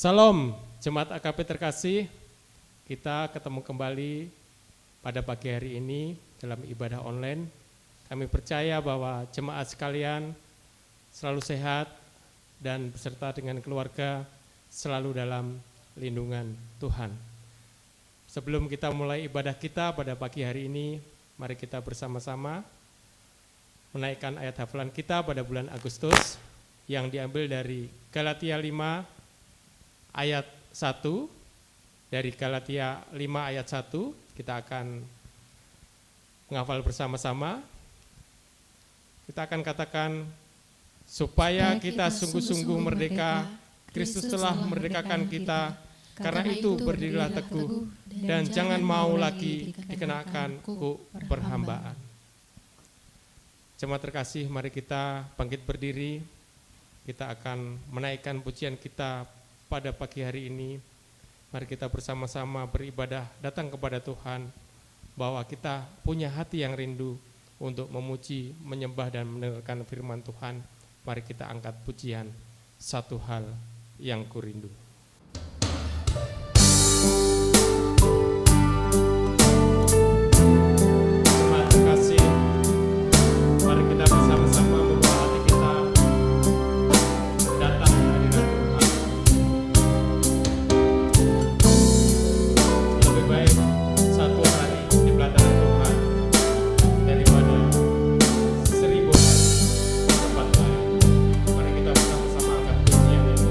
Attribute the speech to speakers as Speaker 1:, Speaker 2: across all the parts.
Speaker 1: Salam, Jemaat AKP terkasih, kita ketemu kembali pada pagi hari ini dalam ibadah online. Kami percaya bahwa jemaat sekalian selalu sehat dan beserta dengan keluarga selalu dalam lindungan Tuhan. Sebelum kita mulai ibadah kita pada pagi hari ini, mari kita bersama-sama menaikkan ayat hafalan kita pada bulan Agustus yang diambil dari Galatia 5 ayat 1. Dari Galatia 5 ayat 1 kita akan menghafal bersama-sama. Kita akan katakan, supaya kita sungguh-sungguh merdeka, Kristus telah memerdekakan kita, karena itu berdirilah teguh dan jangan mau lagi dikenakan kuk perhambaan. Jemaat terkasih, mari kita bangkit berdiri. Kita akan menaikkan pujian kita pada pagi hari ini. Mari kita bersama-sama beribadah datang kepada Tuhan, bahwa kita punya hati yang rindu untuk memuji, menyembah dan mendengarkan firman Tuhan. Mari kita angkat pujian, satu hal yang kurindu. Jemaat terkasih, mari kita bersama-sama membawa hati kita datang ke hadirat Tuhan. Lebih baik satu hari di pelataran Tuhan daripada 1000 hari di tempat lain. Mari kita bersama-sama angkat pujian ini.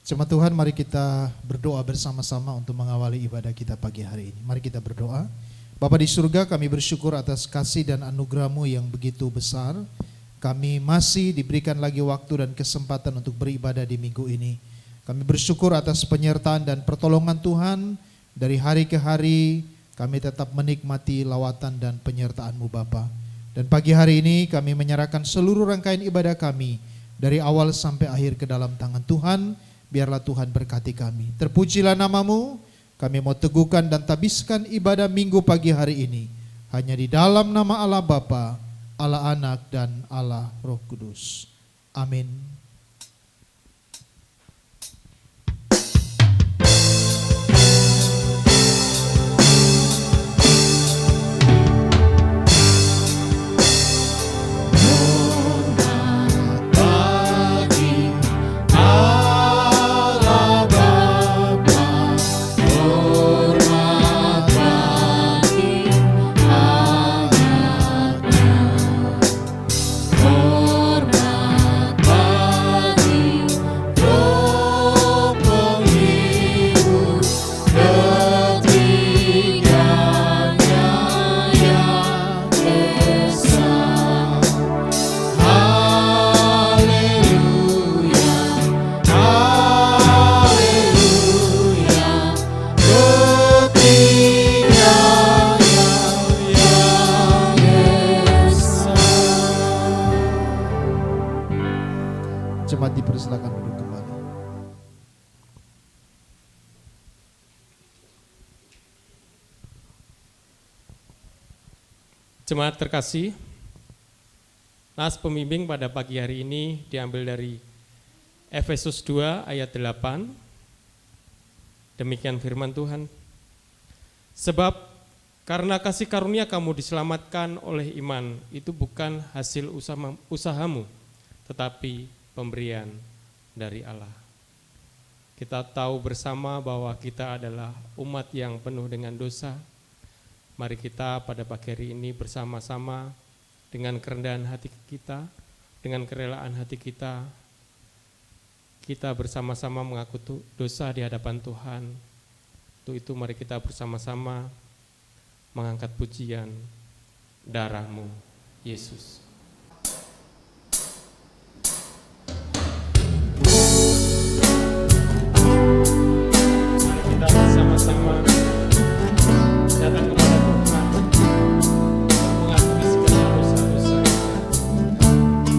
Speaker 2: Jemaat Tuhan, mari kita berdoa bersama-sama untuk mengawali ibadah kita pagi hari ini. Mari kita berdoa. Bapa di surga, kami bersyukur atas kasih dan anugerah-Mu yang begitu besar. Kami masih diberikan lagi waktu dan kesempatan untuk beribadah di minggu ini. Kami bersyukur atas penyertaan dan pertolongan Tuhan. Dari hari ke hari kami tetap menikmati lawatan dan penyertaan-Mu Bapa. Dan pagi hari ini kami menyerahkan seluruh rangkaian ibadah kami dari awal sampai akhir ke dalam tangan Tuhan. Biarlah Tuhan berkati kami. Terpujilah nama-Mu. Kami mau teguhkan dan tabiskan ibadah minggu pagi hari ini hanya di dalam nama Allah Bapa, Allah Anak, dan Allah Roh Kudus. Amin. Jemaat dipersilakan duduk kembali.
Speaker 1: Jemaat terkasih, nas pembimbing pada pagi hari ini diambil dari Efesus 2 ayat 8. Demikian firman Tuhan. Sebab karena kasih karunia kamu diselamatkan oleh iman, itu bukan hasil usahamu, tetapi pemberian dari Allah. Kita tahu bersama bahwa kita adalah umat yang penuh dengan dosa. Mari kita pada pagi hari ini bersama-sama dengan kerendahan hati kita, dengan kerelaan hati kita, kita bersama-sama mengaku dosa di hadapan Tuhan. Untuk itu mari kita bersama-sama mengangkat pujian darah-Mu, Yesus. Kita bersama-sama datang kepada Tuhan, mengakui segala dosa-dosa. Sukacita ku penuh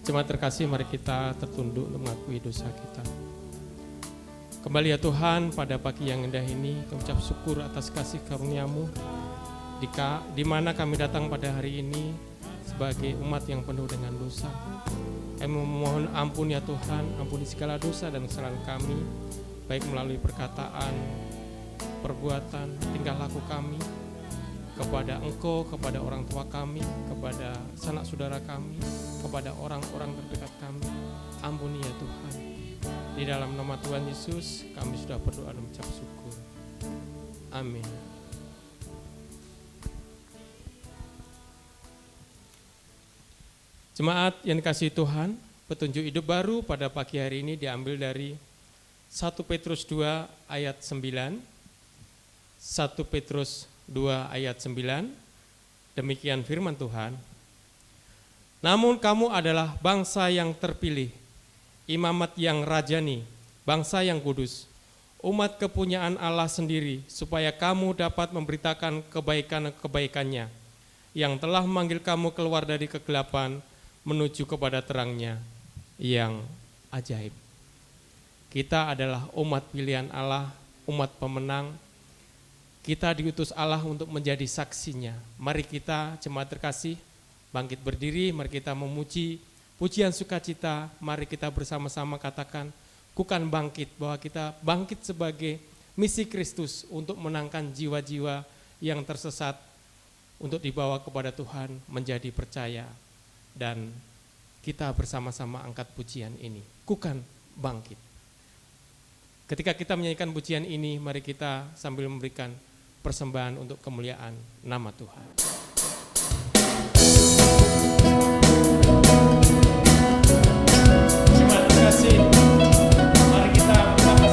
Speaker 1: Jemaat terkasih, mari kita tertunduk untuk mengakui dosa kita. Kembali ya Tuhan, pada pagi yang indah ini kami ucap syukur atas kasih karunia-Mu di mana kami datang pada hari ini sebagai umat yang penuh dengan dosa. Kami memohon ampun ya Tuhan, ampuni segala dosa dan kesalahan kami, baik melalui perkataan, perbuatan, tingkah laku kami kepada Engkau, kepada orang tua kami, kepada sanak saudara kami, kepada orang-orang terdekat kami. Ampuni ya Tuhan. Di dalam nama Tuhan Yesus kami sudah berdoa dan mengucap syukur. Amin. Jemaat yang dikasihi Tuhan, petunjuk hidup baru pada pagi hari ini diambil dari 1 Petrus 2 ayat 9. 1 Petrus 2 ayat 9. Demikian firman Tuhan. Namun kamu adalah bangsa yang terpilih, imamat yang rajani, bangsa yang kudus, umat kepunyaan Allah sendiri, supaya kamu dapat memberitakan kebaikan-kebaikannya, yang telah memanggil kamu keluar dari kegelapan menuju kepada terangnya yang ajaib. Kita adalah umat pilihan Allah, umat pemenang. Kita diutus Allah untuk menjadi saksinya. Mari kita, jemaat terkasih, bangkit berdiri, mari kita memuji pujian sukacita, mari kita bersama-sama katakan, kukan bangkit, bahwa kita bangkit sebagai misi Kristus untuk menangkan jiwa-jiwa yang tersesat, untuk dibawa kepada Tuhan menjadi percaya. Dan kita bersama-sama angkat pujian ini, kukan bangkit. Ketika kita menyanyikan pujian ini, mari kita sambil memberikan persembahan untuk kemuliaan nama Tuhan.
Speaker 3: Mari kita semua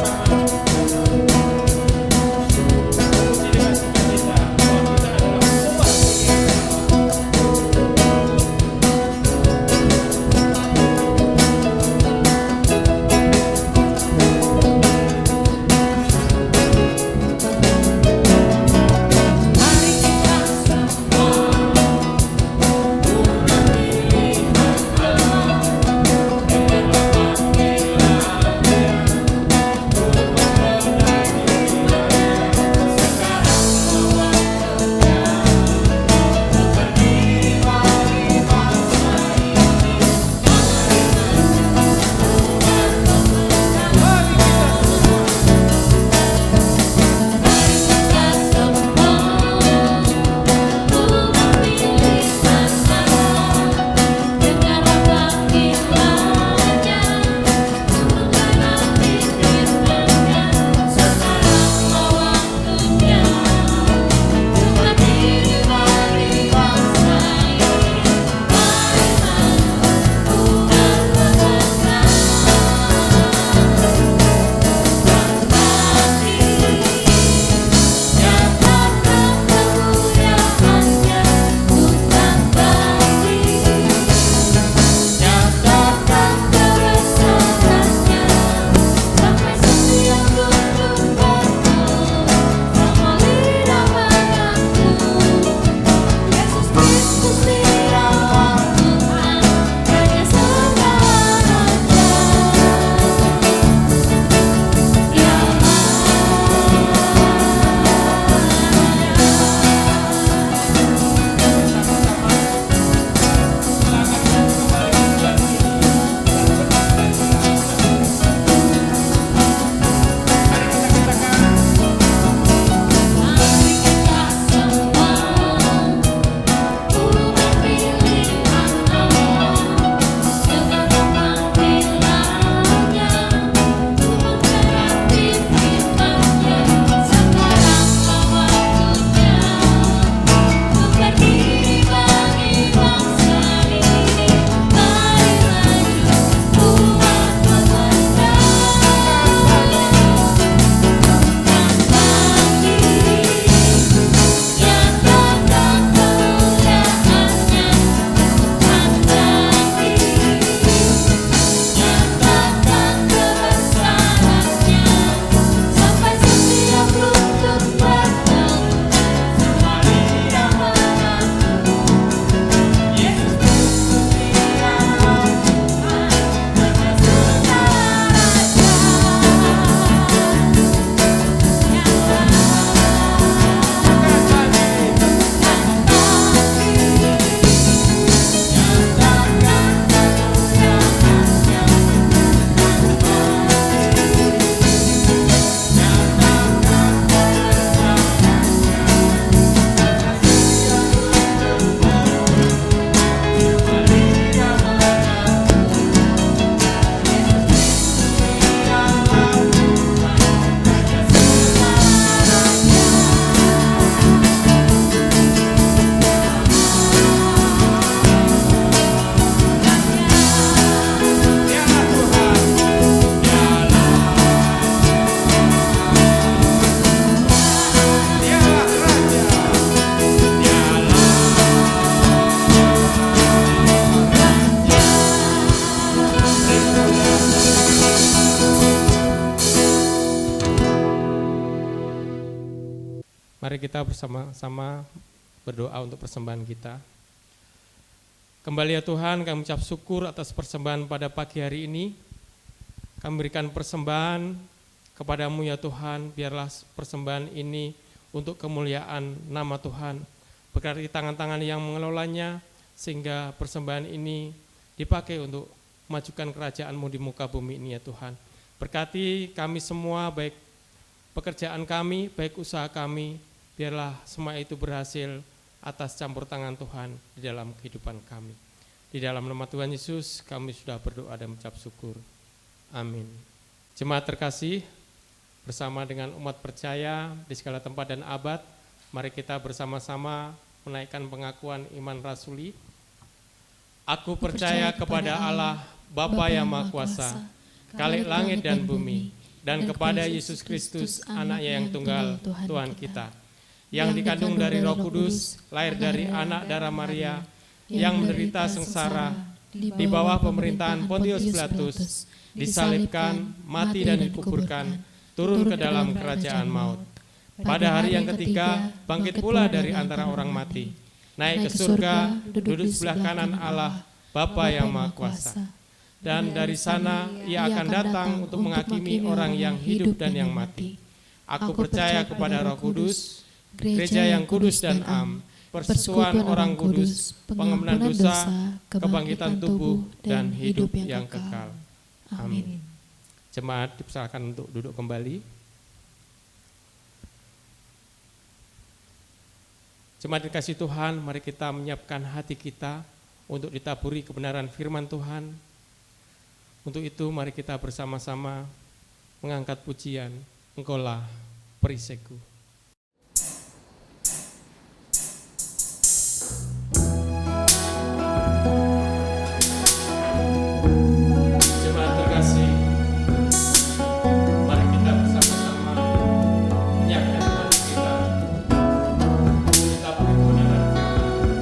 Speaker 1: Mari kita bersama-sama berdoa untuk persembahan kita. Kembali ya Tuhan, kami ucap syukur atas persembahan pada pagi hari ini. Kami berikan persembahan kepada-Mu ya Tuhan, biarlah persembahan ini untuk kemuliaan nama Tuhan. Berkati tangan-tangan yang mengelolanya, sehingga persembahan ini dipakai untuk memajukan kerajaan-Mu di muka bumi ini ya Tuhan. Berkati kami semua, baik pekerjaan kami, baik usaha kami, biarlah semua itu berhasil atas campur tangan Tuhan di dalam kehidupan kami. Di dalam nama Tuhan Yesus kami sudah berdoa dan mengucap syukur. Amin. Jemaat terkasih, bersama dengan umat percaya di segala tempat dan abad, mari kita bersama-sama menaikkan pengakuan iman rasuli. Aku percaya kepada Allah, Bapa yang Maha Kuasa, Khalik langit dan bumi, dan kepada Yesus Kristus, Anaknya yang tunggal, Tuhan kita, yang dikandung dari Roh Kudus, lahir dari anak darah Maria, yang menderita sengsara di bawah pemerintahan Pontius Pilatus, disalibkan, mati dan dikuburkan, turun ke dalam kerajaan maut. Pada hari yang ketiga, bangkit pula dari antara orang mati, naik ke surga, duduk sebelah kanan Allah, Bapa yang Maha Kuasa. Dan dari sana ia akan datang untuk menghakimi orang yang hidup dan yang mati. Aku percaya kepada Roh Kudus, gereja yang kudus dan am, persekutuan orang kudus, pengampunan dosa, kebangkitan tubuh, dan hidup yang kekal. Amin. Jemaat dipersilakan untuk duduk kembali. Jemaat dikasih Tuhan, mari kita menyiapkan hati kita untuk ditaburi kebenaran firman Tuhan. Untuk itu mari kita bersama-sama mengangkat pujian, Engkaulah perisaiku. Jemaat terkasih, mari kita bersama-sama menyiapkan hati kita untuk ditaburi kebenaran firman.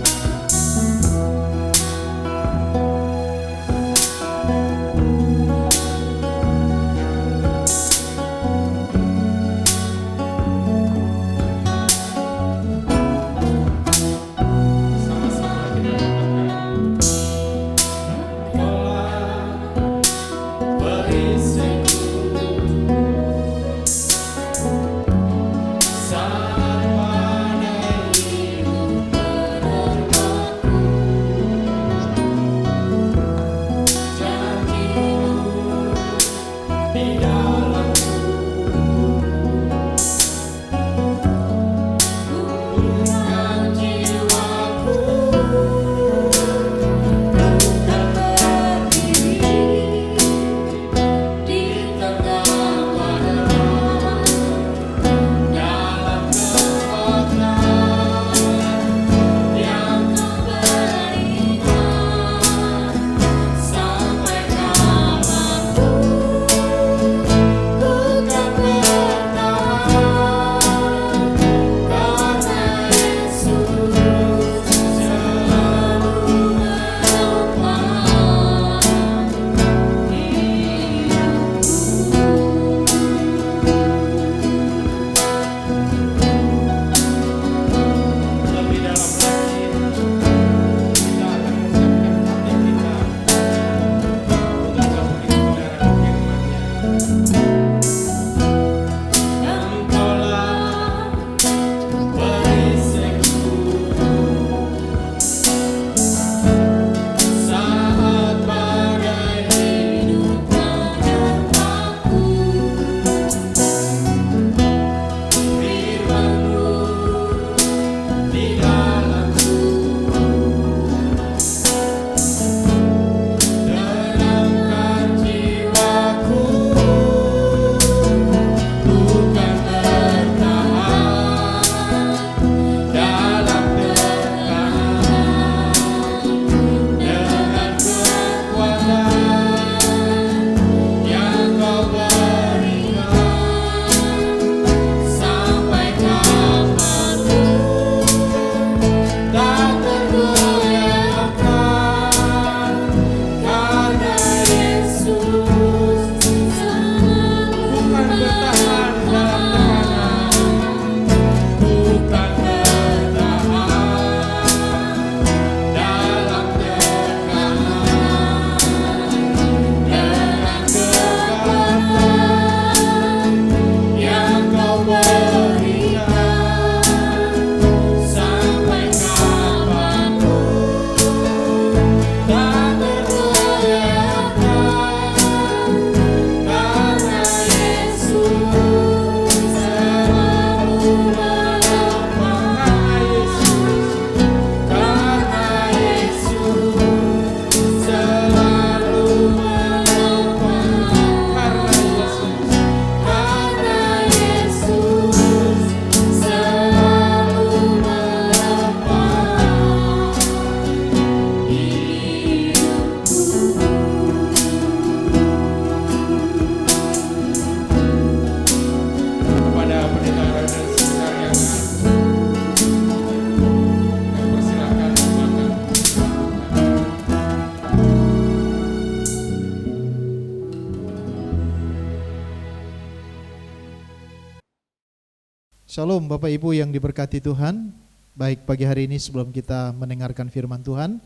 Speaker 2: Shalom Bapak Ibu yang diberkati Tuhan. Baik, pagi hari ini sebelum kita mendengarkan firman Tuhan,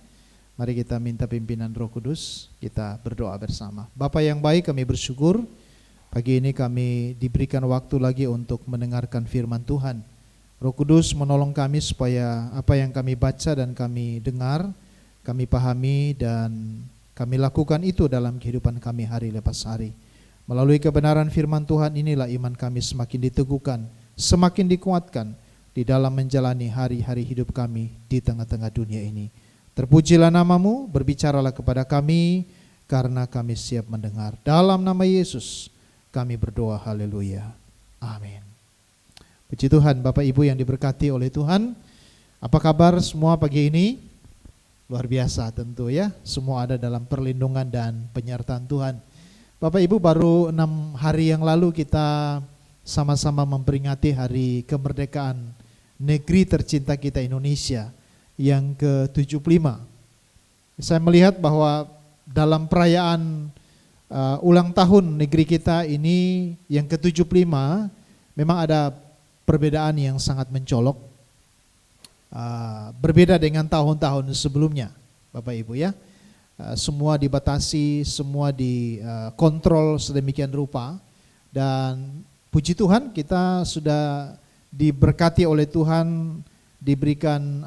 Speaker 2: mari kita minta pimpinan Roh Kudus, kita berdoa bersama. Bapa yang baik, kami bersyukur pagi ini kami diberikan waktu lagi untuk mendengarkan firman Tuhan. Roh Kudus menolong kami supaya apa yang kami baca dan kami dengar, kami pahami dan kami lakukan itu dalam kehidupan kami hari lepas hari. Melalui kebenaran firman Tuhan inilah iman kami semakin diteguhkan, semakin dikuatkan di dalam menjalani hari-hari hidup kami di tengah-tengah dunia ini. Terpujilah namamu, berbicaralah kepada kami karena kami siap mendengar. Dalam nama Yesus kami berdoa, haleluya, amin. Puji Tuhan, Bapak Ibu yang diberkati oleh Tuhan. Apa kabar semua pagi ini? Luar biasa tentu ya, semua ada dalam perlindungan dan penyertaan Tuhan. Bapak Ibu, baru 6 hari yang lalu kita sama-sama memperingati hari kemerdekaan negeri tercinta kita Indonesia yang ke-75. Saya melihat bahwa dalam perayaan ulang tahun negeri kita ini yang ke-75 memang ada perbedaan yang sangat mencolok, berbeda dengan tahun-tahun sebelumnya Bapak Ibu ya. Semua dibatasi, semua dikontrol sedemikian rupa, dan puji Tuhan kita sudah diberkati oleh Tuhan, diberikan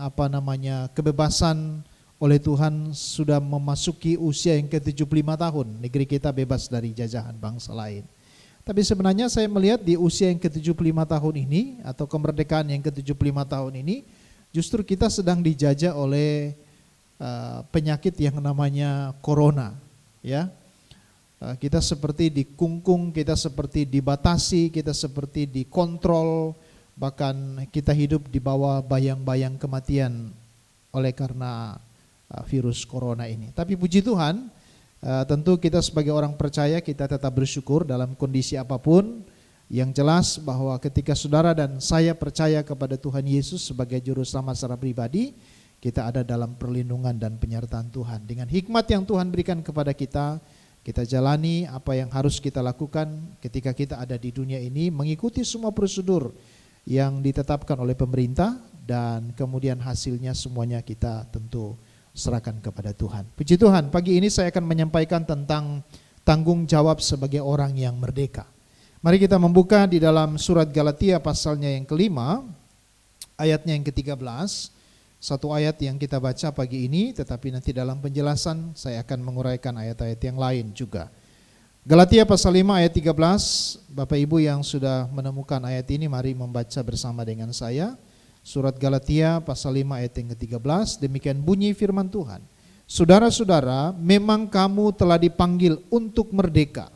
Speaker 2: kebebasan oleh Tuhan, sudah memasuki usia yang ke-75 tahun, negeri kita bebas dari jajahan bangsa lain. Tapi sebenarnya saya melihat di usia yang ke-75 tahun ini atau kemerdekaan yang ke-75 tahun ini justru kita sedang dijajah oleh penyakit yang namanya corona ya. Kita seperti dikungkung, kita seperti dibatasi, kita seperti dikontrol, bahkan kita hidup di bawah bayang-bayang kematian oleh karena virus corona ini. Tapi puji Tuhan, tentu kita sebagai orang percaya kita tetap bersyukur dalam kondisi apapun. Yang jelas bahwa ketika saudara dan saya percaya kepada Tuhan Yesus sebagai juru selamat secara pribadi, kita ada dalam perlindungan dan penyertaan Tuhan. Dengan hikmat yang Tuhan berikan kepada kita, kita jalani apa yang harus kita lakukan ketika kita ada di dunia ini, mengikuti semua prosedur yang ditetapkan oleh pemerintah, dan kemudian hasilnya semuanya kita tentu serahkan kepada Tuhan. Puji Tuhan, pagi ini saya akan menyampaikan tentang tanggung jawab sebagai orang yang merdeka. Mari kita membuka di dalam surat Galatia pasalnya yang kelima, ayatnya yang ke-13. Satu ayat yang kita baca pagi ini, tetapi nanti dalam penjelasan saya akan menguraikan ayat-ayat yang lain juga. Galatia pasal 5 ayat 13, Bapak Ibu yang sudah menemukan ayat ini mari membaca bersama dengan saya. Surat Galatia pasal 5 ayat yang ke-13, demikian bunyi firman Tuhan. Saudara-saudara, memang kamu telah dipanggil untuk merdeka,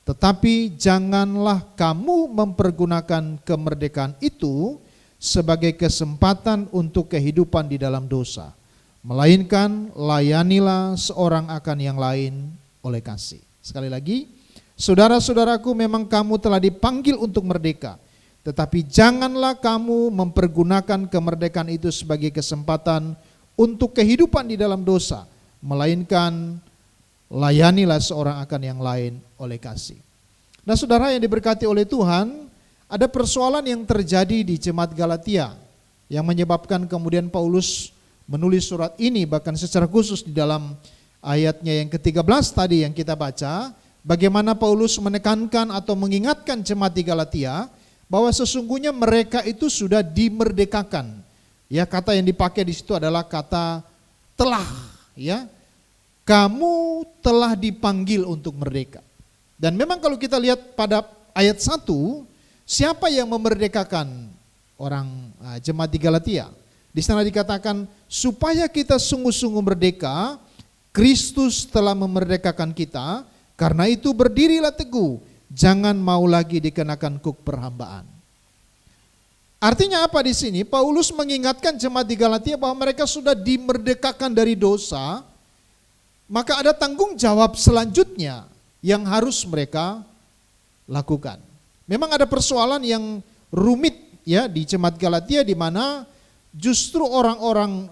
Speaker 2: tetapi janganlah kamu mempergunakan kemerdekaan itu sebagai kesempatan untuk kehidupan di dalam dosa, melainkan layanilah seorang akan yang lain oleh kasih. Sekali lagi, saudara-saudaraku, memang kamu telah dipanggil untuk merdeka, tetapi janganlah kamu mempergunakan kemerdekaan itu sebagai kesempatan untuk kehidupan di dalam dosa, melainkan layanilah seorang akan yang lain oleh kasih. Nah, saudara yang diberkati oleh Tuhan, ada persoalan yang terjadi di jemaat Galatia yang menyebabkan kemudian Paulus menulis surat ini, bahkan secara khusus di dalam ayatnya yang ke-13 tadi yang kita baca, bagaimana Paulus menekankan atau mengingatkan jemaat di Galatia bahwa sesungguhnya mereka itu sudah dimerdekakan. Ya, kata yang dipakai di situ adalah kata telah, ya. Kamu telah dipanggil untuk merdeka. Dan memang kalau kita lihat pada ayat 1, siapa yang memerdekakan orang jemaat di Galatia? Di sana dikatakan supaya kita sungguh-sungguh merdeka, Kristus telah memerdekakan kita, karena itu berdirilah teguh, jangan mau lagi dikenakan kuk perhambaan. Artinya apa di sini? Paulus mengingatkan jemaat di Galatia bahwa mereka sudah dimerdekakan dari dosa, maka ada tanggung jawab selanjutnya yang harus mereka lakukan. Memang ada persoalan yang rumit ya di jemaat Galatia, di mana justru orang-orang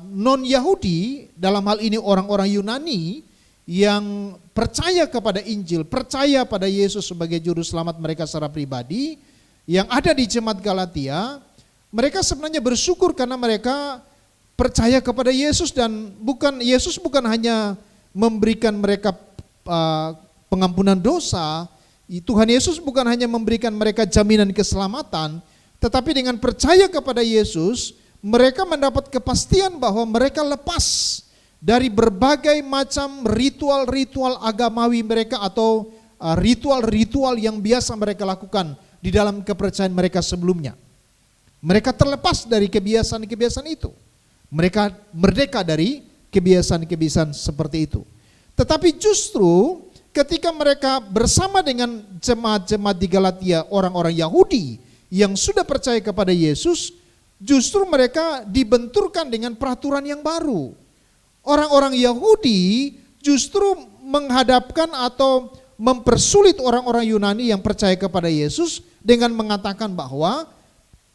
Speaker 2: non-Yahudi, dalam hal ini orang-orang Yunani yang percaya kepada Injil, percaya pada Yesus sebagai juru selamat mereka secara pribadi, yang ada di jemaat Galatia, mereka sebenarnya bersyukur karena mereka percaya kepada Yesus, dan Yesus bukan hanya memberikan mereka pengampunan dosa. Tuhan Yesus bukan hanya memberikan mereka jaminan keselamatan, tetapi dengan percaya kepada Yesus, mereka mendapat kepastian bahwa mereka lepas dari berbagai macam ritual-ritual agamawi mereka atau ritual-ritual yang biasa mereka lakukan di dalam kepercayaan mereka sebelumnya. Mereka terlepas dari kebiasaan-kebiasaan itu. Mereka merdeka dari kebiasaan-kebiasaan seperti itu. Tetapi justru ketika mereka bersama dengan jemaat-jemaat di Galatia, orang-orang Yahudi yang sudah percaya kepada Yesus, justru mereka dibenturkan dengan peraturan yang baru. Orang-orang Yahudi justru menghadapkan atau mempersulit orang-orang Yunani yang percaya kepada Yesus dengan mengatakan bahwa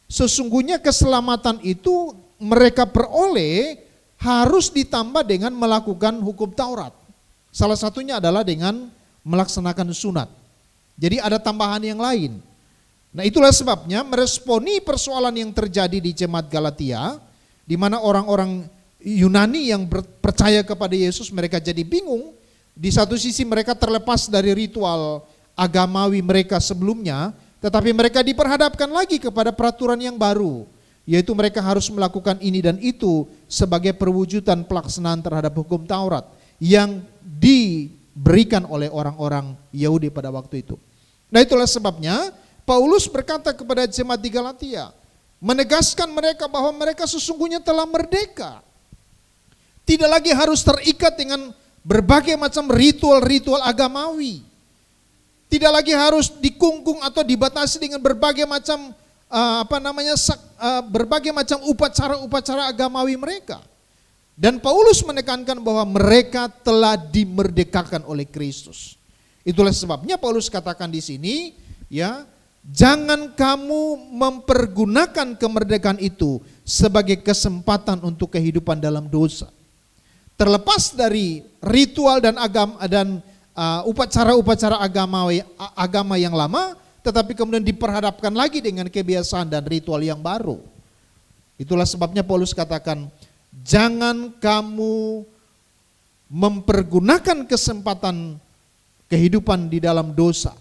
Speaker 2: sesungguhnya keselamatan itu mereka peroleh harus ditambah dengan melakukan hukum Taurat. Salah satunya adalah dengan melaksanakan sunat. Jadi ada tambahan yang lain. Nah, itulah sebabnya meresponi persoalan yang terjadi di jemaat Galatia, di mana orang-orang Yunani yang percaya kepada Yesus mereka jadi bingung. Di satu sisi mereka terlepas dari ritual agamawi mereka sebelumnya, tetapi mereka diperhadapkan lagi kepada peraturan yang baru, yaitu mereka harus melakukan ini dan itu sebagai perwujudan pelaksanaan terhadap hukum Taurat yang diberikan oleh orang-orang Yahudi pada waktu itu. Nah, itulah sebabnya Paulus berkata kepada jemaat di Galatia, menegaskan mereka bahwa mereka sesungguhnya telah merdeka. Tidak lagi harus terikat dengan berbagai macam ritual-ritual agamawi. Tidak lagi harus dikungkung atau dibatasi dengan berbagai macam berbagai macam upacara-upacara agamawi mereka. Dan Paulus menekankan bahwa mereka telah dimerdekakan oleh Kristus. Itulah sebabnya Paulus katakan di sini, ya, jangan kamu mempergunakan kemerdekaan itu sebagai kesempatan untuk kehidupan dalam dosa. Terlepas dari ritual dan upacara-upacara agama yang lama, tetapi kemudian diperhadapkan lagi dengan kebiasaan dan ritual yang baru. Itulah sebabnya Paulus katakan, jangan kamu mempergunakan kesempatan kehidupan di dalam dosa,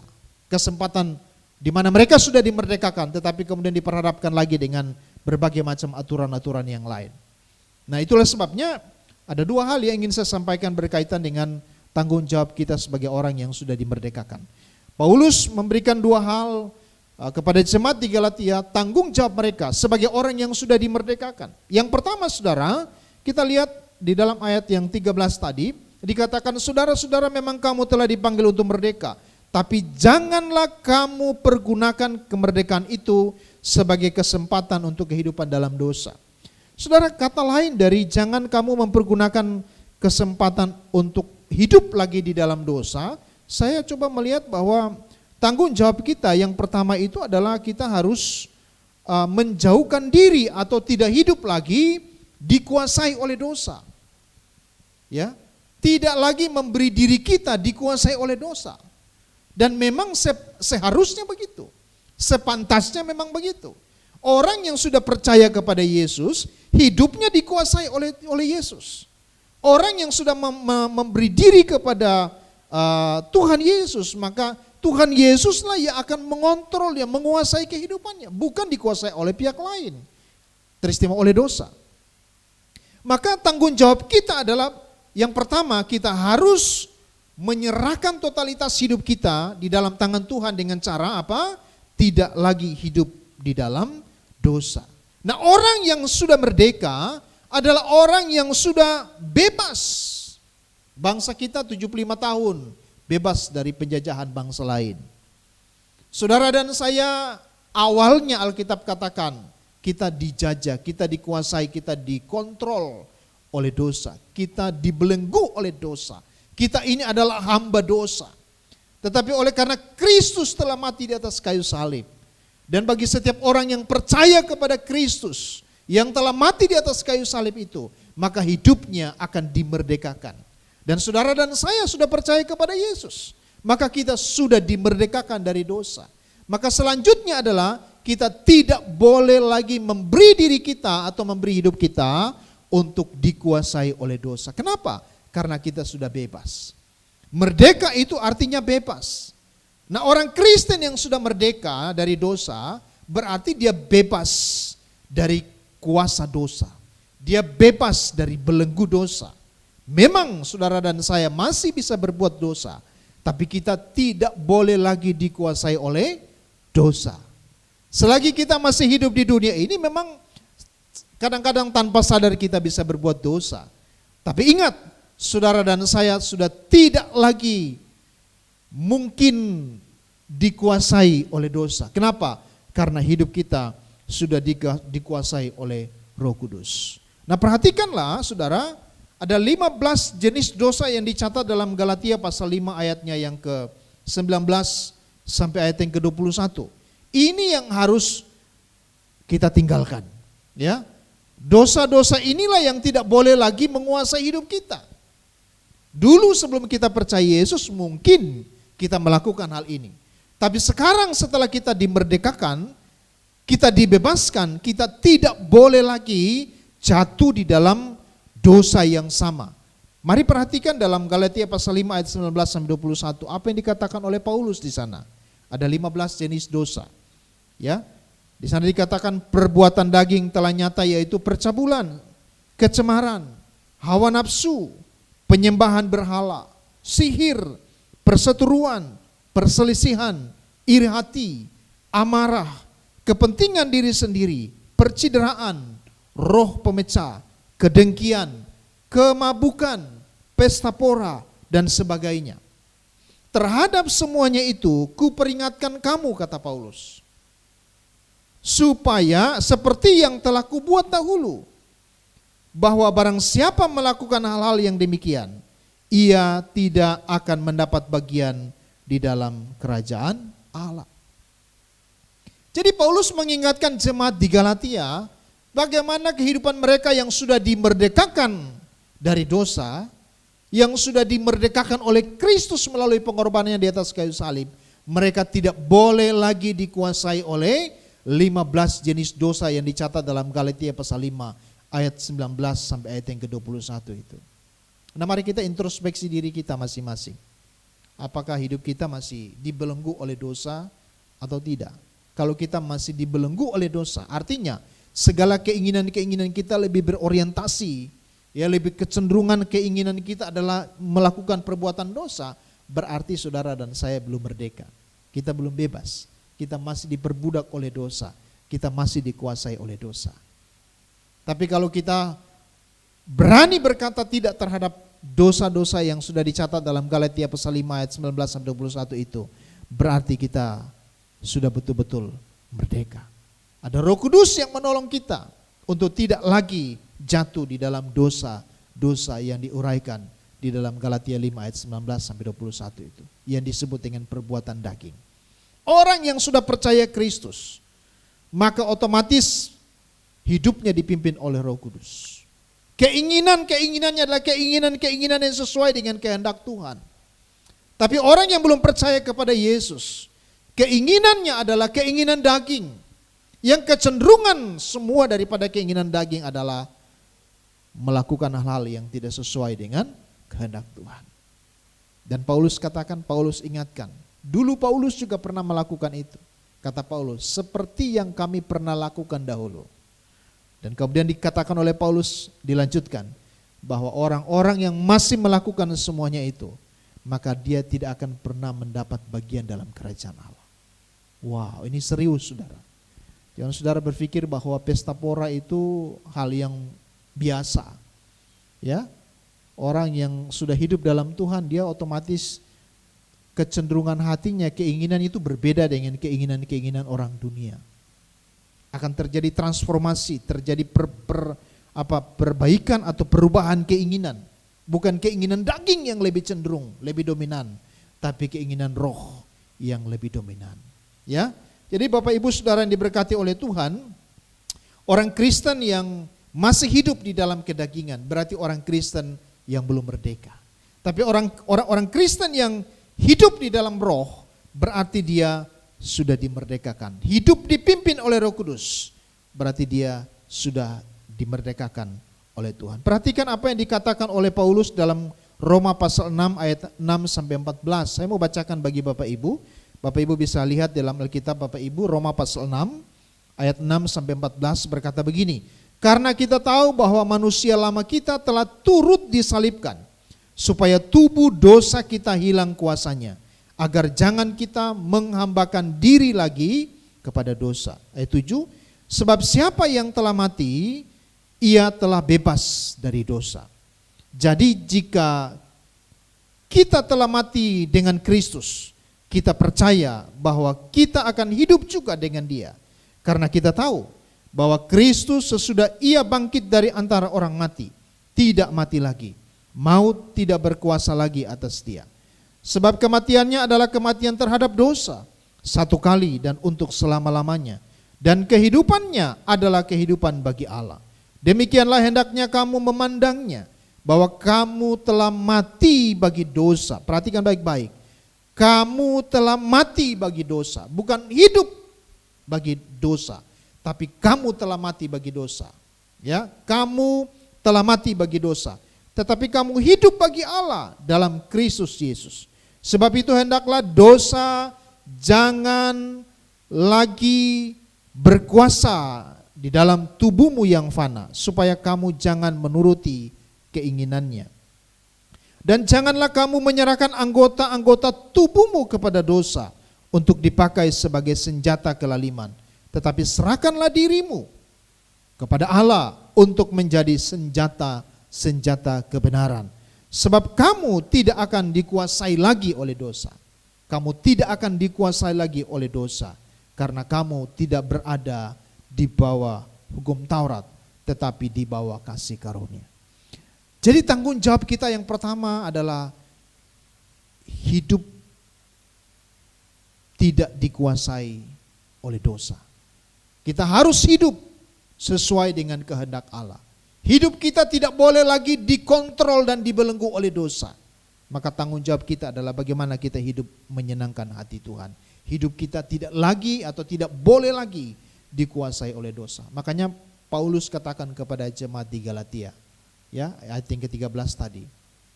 Speaker 2: kesempatan di mana mereka sudah dimerdekakan, tetapi kemudian diperhadapkan lagi dengan berbagai macam aturan-aturan yang lain. Nah, itulah sebabnya ada dua hal yang ingin saya sampaikan berkaitan dengan tanggung jawab kita sebagai orang yang sudah dimerdekakan. Paulus memberikan dua hal kepada jemaat di Galatia, tanggung jawab mereka sebagai orang yang sudah dimerdekakan. Yang pertama, saudara, kita lihat di dalam ayat yang 13 tadi, dikatakan, saudara-saudara, memang kamu telah dipanggil untuk merdeka, tapi janganlah kamu pergunakan kemerdekaan itu sebagai kesempatan untuk kehidupan dalam dosa. Saudara, kata lain dari jangan kamu mempergunakan kesempatan untuk hidup lagi di dalam dosa, saya coba melihat bahwa tanggung jawab kita yang pertama itu adalah kita harus menjauhkan diri atau tidak hidup lagi dikuasai oleh dosa. Ya, tidak lagi memberi diri kita dikuasai oleh dosa. Dan memang seharusnya begitu. Sepantasnya memang begitu. Orang yang sudah percaya kepada Yesus, hidupnya dikuasai oleh Yesus. Orang yang sudah memberi diri kepada Tuhan Yesus, maka Tuhan Yesuslah yang akan mengontrol, yang menguasai kehidupannya, bukan dikuasai oleh pihak lain, teristimewa oleh dosa. Maka tanggung jawab kita adalah yang pertama, kita harus menyerahkan totalitas hidup kita di dalam tangan Tuhan dengan cara apa? Tidak lagi hidup di dalam dosa. Nah, orang yang sudah merdeka adalah orang yang sudah bebas. Bangsa kita 75 tahun bebas dari penjajahan bangsa lain. Saudara dan saya, awalnya Alkitab katakan kita dijajah, kita dikuasai, kita dikontrol oleh dosa. Kita dibelenggu oleh dosa. Kita ini adalah hamba dosa. Tetapi oleh karena Kristus telah mati di atas kayu salib, dan bagi setiap orang yang percaya kepada Kristus yang telah mati di atas kayu salib itu, maka hidupnya akan dimerdekakan. Dan saudara dan saya sudah percaya kepada Yesus, maka kita sudah dimerdekakan dari dosa. Maka selanjutnya adalah kita tidak boleh lagi memberi diri kita atau memberi hidup kita untuk dikuasai oleh dosa. Kenapa? Karena kita sudah bebas. Merdeka itu artinya bebas. Nah, orang Kristen yang sudah merdeka dari dosa berarti dia bebas dari kuasa dosa. Dia bebas dari belenggu dosa. Memang saudara dan saya masih bisa berbuat dosa, tapi kita tidak boleh lagi dikuasai oleh dosa. Selagi kita masih hidup di dunia ini, memang kadang-kadang tanpa sadar kita bisa berbuat dosa. Tapi ingat, saudara dan saya sudah tidak lagi mungkin dikuasai oleh dosa. Kenapa? Karena hidup kita sudah dikuasai oleh Roh Kudus. Nah, perhatikanlah saudara, ada 15 jenis dosa yang dicatat dalam Galatia pasal 5 ayatnya yang ke-19 sampai ayat yang ke-21. Ini yang harus kita tinggalkan, ya. Dosa-dosa inilah yang tidak boleh lagi menguasai hidup kita. Dulu sebelum kita percaya Yesus mungkin kita melakukan hal ini. Tapi sekarang setelah kita dimerdekakan, kita dibebaskan, kita tidak boleh lagi jatuh di dalam dosa yang sama. Mari perhatikan dalam Galatia pasal 5 ayat 19 sampai 21 apa yang dikatakan oleh Paulus di sana. Ada 15 jenis dosa. Ya. Di sana dikatakan perbuatan daging telah nyata, yaitu percabulan, kecemaran, hawa nafsu, penyembahan berhala, sihir, perseteruan, perselisihan, iri hati, amarah, kepentingan diri sendiri, percideraan, roh pemecah, kedengkian, kemabukan, pesta pora, dan sebagainya. Terhadap semuanya itu kuperingatkan kamu, kata Paulus, supaya seperti yang telah kubuat dahulu, bahwa barang siapa melakukan hal-hal yang demikian, ia tidak akan mendapat bagian di dalam kerajaan Allah. Jadi Paulus mengingatkan jemaat di Galatia bagaimana kehidupan mereka yang sudah dimerdekakan dari dosa, yang sudah dimerdekakan oleh Kristus melalui pengorbanannya di atas kayu salib. Mereka tidak boleh lagi dikuasai oleh 15 jenis dosa yang dicatat dalam Galatia pasal 5 ayat 19 sampai ayat yang ke-21 itu. Nah, mari kita introspeksi diri kita masing-masing. Apakah hidup kita masih dibelenggu oleh dosa atau tidak? Kalau kita masih dibelenggu oleh dosa, artinya segala keinginan-keinginan kita lebih berorientasi, ya, lebih kecenderungan keinginan kita adalah melakukan perbuatan dosa, berarti saudara dan saya belum merdeka. Kita belum bebas. Kita masih diperbudak oleh dosa. Kita masih dikuasai oleh dosa. Tapi kalau kita berani berkata tidak terhadap dosa-dosa yang sudah dicatat dalam Galatia pasal 5 ayat 19 sampai 21 itu, berarti kita sudah betul-betul merdeka. Ada Roh Kudus yang menolong kita untuk tidak lagi jatuh di dalam dosa-dosa yang diuraikan di dalam Galatia 5 ayat 19 sampai 21 itu, yang disebut dengan perbuatan daging. Orang yang sudah percaya Kristus, maka otomatis hidupnya dipimpin oleh Roh Kudus. Keinginannya adalah keinginan yang sesuai dengan kehendak Tuhan. Tapi orang yang belum percaya kepada Yesus, keinginannya adalah keinginan daging. Yang kecenderungan semua daripada keinginan daging adalah melakukan hal-hal yang tidak sesuai dengan kehendak Tuhan. Dan Paulus katakan, Paulus ingatkan, dulu Paulus juga pernah melakukan itu. Kata Paulus, seperti yang kami pernah lakukan dahulu. Dan kemudian dikatakan oleh Paulus, dilanjutkan, bahwa orang-orang yang masih melakukan semuanya itu, maka dia tidak akan pernah mendapat bagian dalam kerajaan Allah. Wow, ini serius saudara. Jangan saudara berpikir bahwa pesta pora itu hal yang biasa. Ya, orang yang sudah hidup dalam Tuhan, dia otomatis kecenderungan hatinya, keinginan itu berbeda dengan keinginan-keinginan orang dunia. Akan terjadi transformasi, terjadi perbaikan atau perubahan keinginan. Bukan keinginan daging yang lebih cenderung, lebih dominan, tapi keinginan roh yang lebih dominan. Ya, jadi Bapak Ibu Saudara yang diberkati oleh Tuhan, orang Kristen yang masih hidup di dalam kedagingan berarti orang Kristen yang belum merdeka. Tapi orang Kristen yang hidup di dalam roh berarti dia sudah dimerdekakan. Hidup dipimpin oleh Roh Kudus, berarti dia sudah dimerdekakan oleh Tuhan. Perhatikan apa yang dikatakan oleh Paulus dalam Roma pasal 6 ayat 6 sampai 14. Saya mau bacakan bagi Bapak Ibu. Bapak Ibu bisa lihat dalam Alkitab Bapak Ibu, Roma pasal 6 ayat 6 sampai 14 berkata begini. Karena kita tahu bahwa manusia lama kita telah turut disalibkan, supaya tubuh dosa kita hilang kuasanya, agar jangan kita menghambakan diri lagi kepada dosa. Ayat 7, sebab siapa yang telah mati, ia telah bebas dari dosa. Jadi jika kita telah mati dengan Kristus, kita percaya bahwa kita akan hidup juga dengan Dia. Karena kita tahu bahwa Kristus sesudah Ia bangkit dari antara orang mati, tidak mati lagi. Maut tidak berkuasa lagi atas Dia. Sebab kematiannya adalah kematian terhadap dosa, satu kali dan untuk selama-lamanya. Dan kehidupannya adalah kehidupan bagi Allah. Demikianlah hendaknya kamu memandangnya, bahwa kamu telah mati bagi dosa. Perhatikan baik-baik. Kamu telah mati bagi dosa, bukan hidup bagi dosa, tapi kamu telah mati bagi dosa. Ya, kamu telah mati bagi dosa, tetapi kamu hidup bagi Allah dalam Kristus Yesus. Sebab itu hendaklah dosa jangan lagi berkuasa di dalam tubuhmu yang fana, supaya kamu jangan menuruti keinginannya. Dan janganlah kamu menyerahkan anggota-anggota tubuhmu kepada dosa untuk dipakai sebagai senjata kelaliman, tetapi serahkanlah dirimu kepada Allah untuk menjadi senjata kebenaran. Sebab kamu tidak akan dikuasai lagi oleh dosa. Kamu tidak akan dikuasai lagi oleh dosa, karena kamu tidak berada di bawah hukum Taurat, tetapi di bawah kasih karunia. Jadi tanggung jawab kita yang pertama adalah hidup tidak dikuasai oleh dosa. Kita harus hidup sesuai dengan kehendak Allah. Hidup kita tidak boleh lagi dikontrol dan dibelenggu oleh dosa. Maka tanggung jawab kita adalah bagaimana kita hidup menyenangkan hati Tuhan. Hidup kita tidak lagi atau tidak boleh lagi dikuasai oleh dosa. Makanya Paulus katakan kepada jemaat di Galatia, ya, ayat yang ke-13 tadi,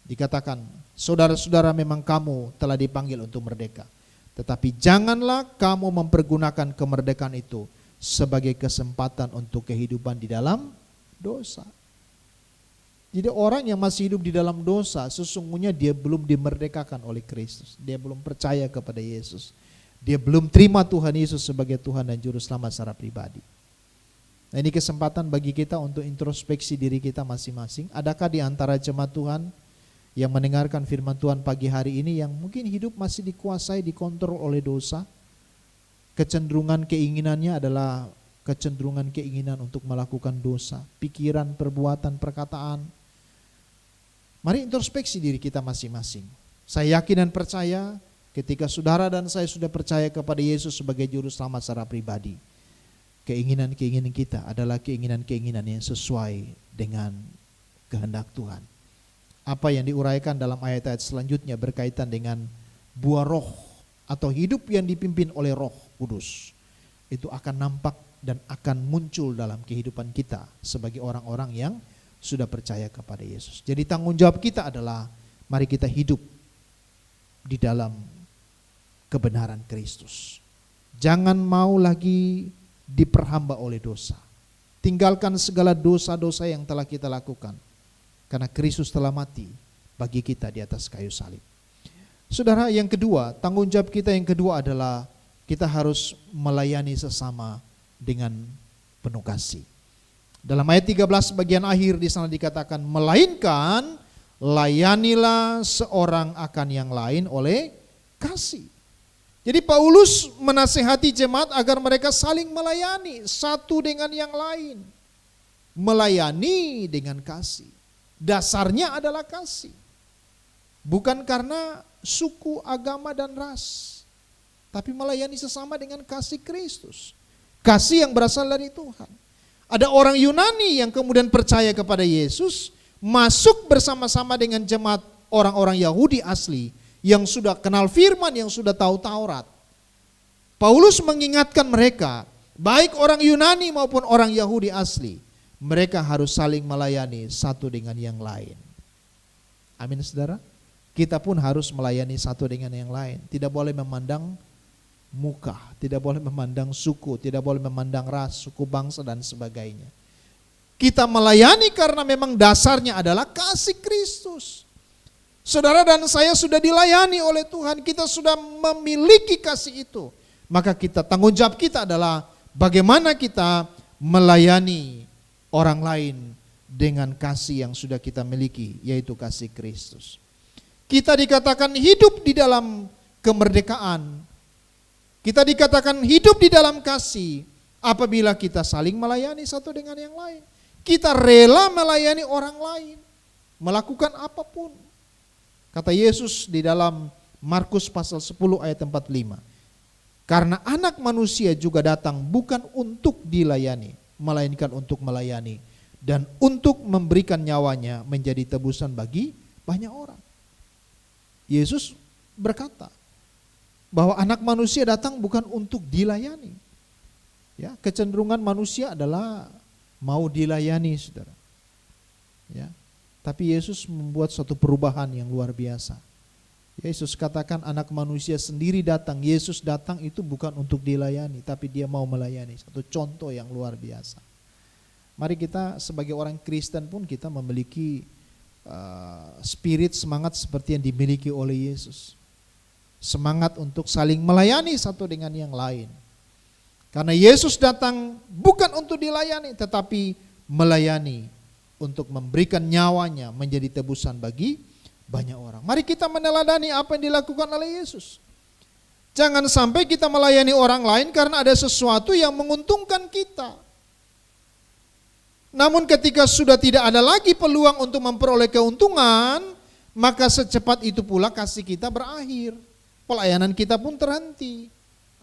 Speaker 2: dikatakan, saudara-saudara, memang kamu telah dipanggil untuk merdeka, tetapi janganlah kamu mempergunakan kemerdekaan itu sebagai kesempatan untuk kehidupan di dalam dosa. Jadi orang yang masih hidup di dalam dosa, sesungguhnya dia belum dimerdekakan oleh Kristus. Dia belum percaya kepada Yesus. Dia belum terima Tuhan Yesus sebagai Tuhan dan Juru Selamat secara pribadi. Nah, ini kesempatan bagi kita untuk introspeksi diri kita masing-masing. Adakah di antara jemaat Tuhan yang mendengarkan firman Tuhan pagi hari ini yang mungkin hidup masih dikuasai, dikontrol oleh dosa? Kecenderungan keinginannya adalah kecenderungan keinginan untuk melakukan dosa, pikiran, perbuatan, perkataan. Mari introspeksi diri kita masing-masing. Saya yakin dan percaya ketika saudara dan saya sudah percaya kepada Yesus sebagai Juru Selamat secara pribadi, keinginan-keinginan kita adalah keinginan-keinginan yang sesuai dengan kehendak Tuhan. Apa yang diuraikan dalam ayat-ayat selanjutnya berkaitan dengan buah roh atau hidup yang dipimpin oleh Roh Kudus, itu akan nampak dan akan muncul dalam kehidupan kita sebagai orang-orang yang sudah percaya kepada Yesus. Jadi tanggung jawab kita adalah mari kita hidup di dalam kebenaran Kristus. Jangan mau lagi diperhamba oleh dosa. Tinggalkan segala dosa-dosa yang telah kita lakukan, karena Kristus telah mati bagi kita di atas kayu salib. Saudara, yang kedua, tanggung jawab kita yang kedua adalah kita harus melayani sesama dengan penuh kasih. Dalam ayat 13 bagian akhir di sana dikatakan, melainkan layanilah seorang akan yang lain oleh kasih. Jadi Paulus menasihati jemaat agar mereka saling melayani satu dengan yang lain. Melayani dengan kasih. Dasarnya adalah kasih. Bukan karena suku, agama, dan ras. Tapi melayani sesama dengan kasih Kristus. Kasih yang berasal dari Tuhan. Ada orang Yunani yang kemudian percaya kepada Yesus, masuk bersama-sama dengan jemaat orang-orang Yahudi asli yang sudah kenal firman, yang sudah tahu Taurat. Paulus mengingatkan mereka, baik orang Yunani maupun orang Yahudi asli, mereka harus saling melayani satu dengan yang lain. Amin saudara. Kita pun harus melayani satu dengan yang lain. Tidak boleh memandang muka, tidak boleh memandang suku, tidak boleh memandang ras, suku, bangsa dan sebagainya. Kita melayani karena memang dasarnya adalah kasih Kristus. Saudara dan saya sudah dilayani oleh Tuhan, kita sudah memiliki kasih itu. Maka tanggung jawab kita adalah bagaimana kita melayani orang lain dengan kasih yang sudah kita miliki, yaitu kasih Kristus. Kita dikatakan hidup di dalam kemerdekaan. Kita dikatakan hidup di dalam kasih apabila kita saling melayani satu dengan yang lain. Kita rela melayani orang lain, melakukan apapun. Kata Yesus di dalam Markus pasal 10 ayat 45. Karena anak manusia juga datang bukan untuk dilayani, melainkan untuk melayani. Dan untuk memberikan nyawanya menjadi tebusan bagi banyak orang. Yesus berkata bahwa anak manusia datang bukan untuk dilayani. Ya, kecenderungan manusia adalah mau dilayani, saudara. Ya, tapi Yesus membuat suatu perubahan yang luar biasa. Yesus katakan anak manusia sendiri datang. Yesus datang itu bukan untuk dilayani, tapi dia mau melayani. Satu contoh yang luar biasa. Mari kita sebagai orang Kristen pun kita memiliki spirit semangat seperti yang dimiliki oleh Yesus. Semangat untuk saling melayani satu dengan yang lain. Karena Yesus datang bukan untuk dilayani, tetapi melayani untuk memberikan nyawanya menjadi tebusan bagi banyak orang. Mari kita meneladani apa yang dilakukan oleh Yesus. Jangan sampai kita melayani orang lain karena ada sesuatu yang menguntungkan kita. Namun ketika sudah tidak ada lagi peluang untuk memperoleh keuntungan, maka secepat itu pula kasih kita berakhir. Pelayanan kita pun terhenti.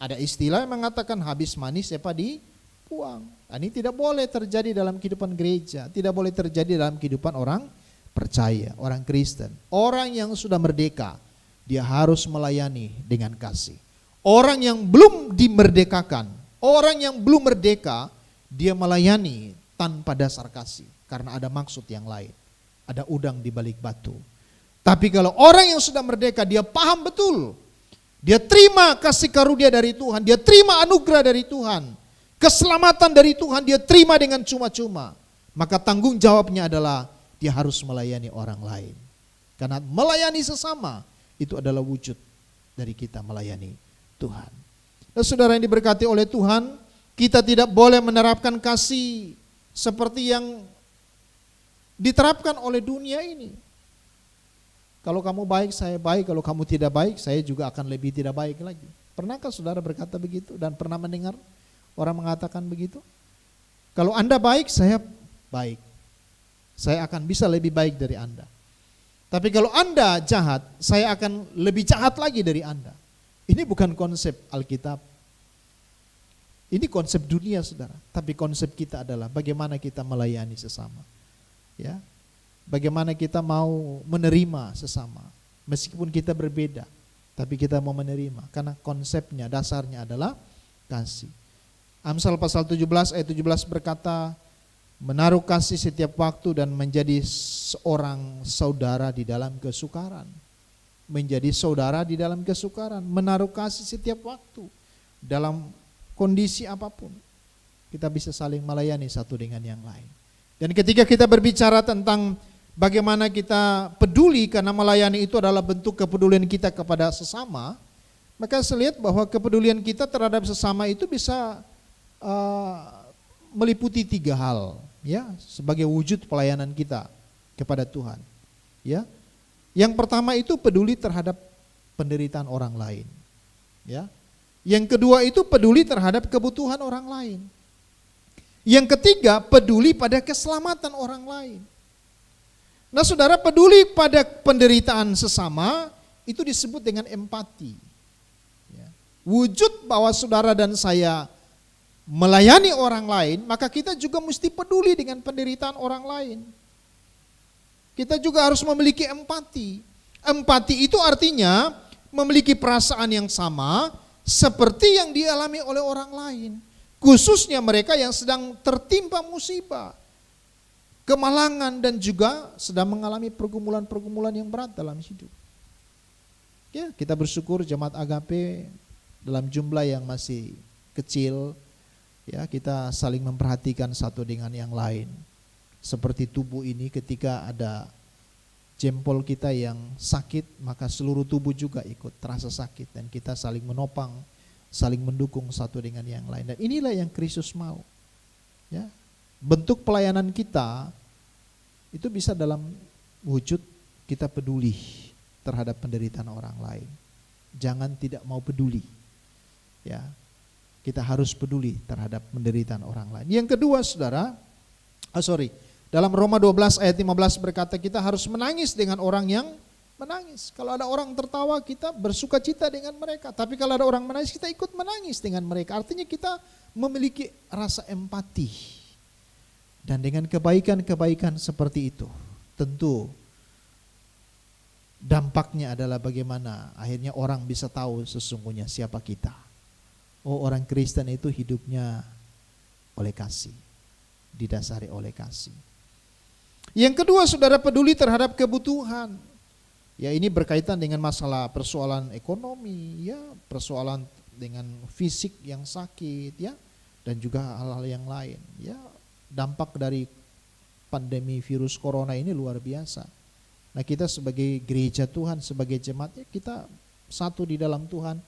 Speaker 2: Ada istilah yang mengatakan habis manis siapa dibuang. Ini tidak boleh terjadi dalam kehidupan gereja, tidak boleh terjadi dalam kehidupan orang percaya, orang Kristen. Orang yang sudah merdeka, dia harus melayani dengan kasih. Orang yang belum dimerdekakan, orang yang belum merdeka, dia melayani tanpa dasar kasih, karena ada maksud yang lain. Ada udang di balik batu. Tapi kalau orang yang sudah merdeka, dia paham betul. Dia terima kasih karunia dari Tuhan, dia terima anugerah dari Tuhan. Keselamatan dari Tuhan dia terima dengan cuma-cuma. Maka tanggung jawabnya adalah dia harus melayani orang lain. Karena melayani sesama itu adalah wujud dari kita melayani Tuhan. Dan saudara yang diberkati oleh Tuhan, kita tidak boleh menerapkan kasih seperti yang diterapkan oleh dunia ini. Kalau kamu baik, saya baik. Kalau kamu tidak baik, saya juga akan lebih tidak baik lagi. Pernahkah saudara berkata begitu dan pernah mendengar orang mengatakan begitu? Kalau Anda baik, saya baik. Saya akan bisa lebih baik dari Anda. Tapi kalau Anda jahat, saya akan lebih jahat lagi dari Anda. Ini bukan konsep Alkitab. Ini konsep dunia, saudara. Tapi konsep kita adalah bagaimana kita melayani sesama. Ya, bagaimana kita mau menerima sesama. Meskipun kita berbeda, tapi kita mau menerima. Karena konsepnya, dasarnya adalah kasih. Amsal pasal 17 ayat 17 berkata, menaruh kasih setiap waktu dan menjadi seorang saudara di dalam kesukaran. Menjadi saudara di dalam kesukaran. Menaruh kasih setiap waktu. Dalam kondisi apapun, kita bisa saling melayani satu dengan yang lain. Dan ketika kita berbicara tentang bagaimana kita peduli karena melayani itu adalah bentuk kepedulian kita kepada sesama, maka saya lihat bahwa kepedulian kita terhadap sesama itu bisa meliputi 3 hal, ya, sebagai wujud pelayanan kita kepada Tuhan. Ya, yang pertama itu peduli terhadap penderitaan orang lain. Ya. Yang kedua itu peduli terhadap kebutuhan orang lain. Yang ketiga peduli pada keselamatan orang lain. Nah saudara, peduli pada penderitaan sesama itu disebut dengan empati. Ya. Wujud bahwa saudara dan saya melayani orang lain, maka kita juga mesti peduli dengan penderitaan orang lain. Kita juga harus memiliki empati. Empati itu artinya memiliki perasaan yang sama seperti yang dialami oleh orang lain. Khususnya mereka yang sedang tertimpa musibah, kemalangan, dan juga sedang mengalami pergumulan-pergumulan yang berat dalam hidup. Ya, kita bersyukur jemaat Agape dalam jumlah yang masih kecil, ya, kita saling memperhatikan satu dengan yang lain. Seperti tubuh ini, ketika ada jempol kita yang sakit, maka seluruh tubuh juga ikut terasa sakit, dan kita saling menopang, saling mendukung satu dengan yang lain. Dan inilah yang Kristus mau. Ya, bentuk pelayanan kita itu bisa dalam wujud kita peduli terhadap penderitaan orang lain. Jangan tidak mau peduli. Ya, kita harus peduli terhadap penderitaan orang lain. Yang kedua, saudara, dalam Roma 12 ayat 15 berkata kita harus menangis dengan orang yang menangis. Kalau ada orang tertawa, kita bersuka cita dengan mereka. Tapi kalau ada orang menangis, kita ikut menangis dengan mereka. Artinya kita memiliki rasa empati. Dan dengan kebaikan-kebaikan seperti itu, tentu dampaknya adalah bagaimana akhirnya orang bisa tahu sesungguhnya siapa kita. Oh, orang Kristen itu hidupnya oleh kasih, didasari oleh kasih. Yang kedua, saudara, peduli terhadap kebutuhan. Ya, ini berkaitan dengan masalah persoalan ekonomi, ya, persoalan dengan fisik yang sakit, ya, dan juga hal-hal yang lain. Ya, dampak dari pandemi virus corona ini luar biasa. Nah, kita sebagai gereja Tuhan, sebagai jemaatnya, kita satu di dalam Tuhan.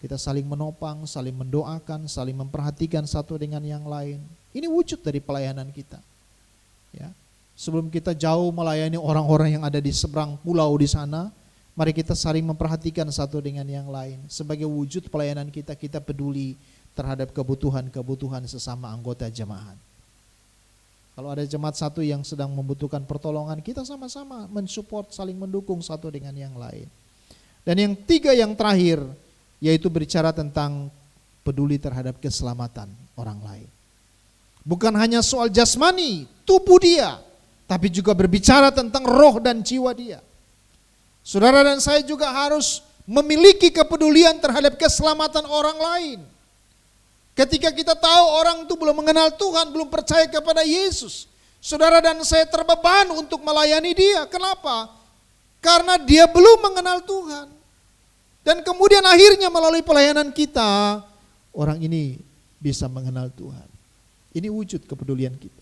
Speaker 2: Kita saling menopang, saling mendoakan, saling memperhatikan satu dengan yang lain. Ini wujud dari pelayanan kita. Ya, sebelum kita jauh melayani orang-orang yang ada di seberang pulau di sana, mari kita saling memperhatikan satu dengan yang lain. Sebagai wujud pelayanan kita, kita peduli terhadap kebutuhan-kebutuhan sesama anggota jemaat. Kalau ada jemaat satu yang sedang membutuhkan pertolongan, kita sama-sama mensupport, saling mendukung satu dengan yang lain. Dan yang tiga, yang terakhir, yaitu berbicara tentang peduli terhadap keselamatan orang lain. Bukan hanya soal jasmani, tubuh dia, tapi juga berbicara tentang roh dan jiwa dia. Saudara dan saya juga harus memiliki kepedulian terhadap keselamatan orang lain. Ketika kita tahu orang itu belum mengenal Tuhan, belum percaya kepada Yesus, saudara dan saya terbeban untuk melayani dia. Kenapa? Karena dia belum mengenal Tuhan. Dan kemudian akhirnya melalui pelayanan kita, orang ini bisa mengenal Tuhan. Ini wujud kepedulian kita,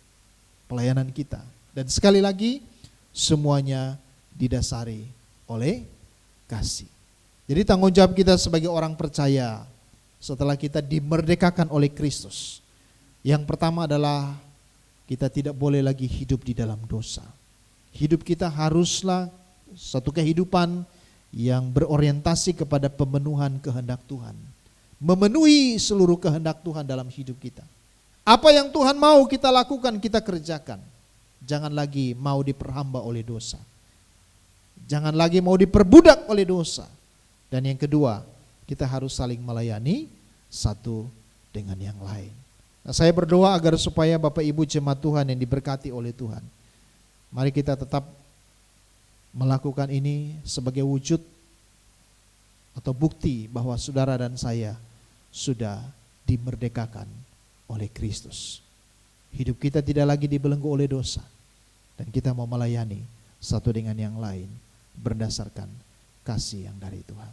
Speaker 2: pelayanan kita. Dan sekali lagi, semuanya didasari oleh kasih. Jadi tanggung jawab kita sebagai orang percaya, setelah kita dimerdekakan oleh Kristus, yang pertama adalah kita tidak boleh lagi hidup di dalam dosa. Hidup kita haruslah satu kehidupan yang berorientasi kepada pemenuhan kehendak Tuhan. Memenuhi seluruh kehendak Tuhan dalam hidup kita. Apa yang Tuhan mau kita lakukan, kita kerjakan. Jangan lagi mau diperhamba oleh dosa. Jangan lagi mau diperbudak oleh dosa. Dan yang kedua, kita harus saling melayani satu dengan yang lain. Nah, saya berdoa agar supaya Bapak Ibu jemaat Tuhan yang diberkati oleh Tuhan, mari kita tetap melakukan ini sebagai wujud atau bukti bahwa saudara dan saya sudah dimerdekakan oleh Kristus. Hidup kita tidak lagi dibelenggu oleh dosa, dan kita mau melayani satu dengan yang lain berdasarkan kasih yang dari Tuhan.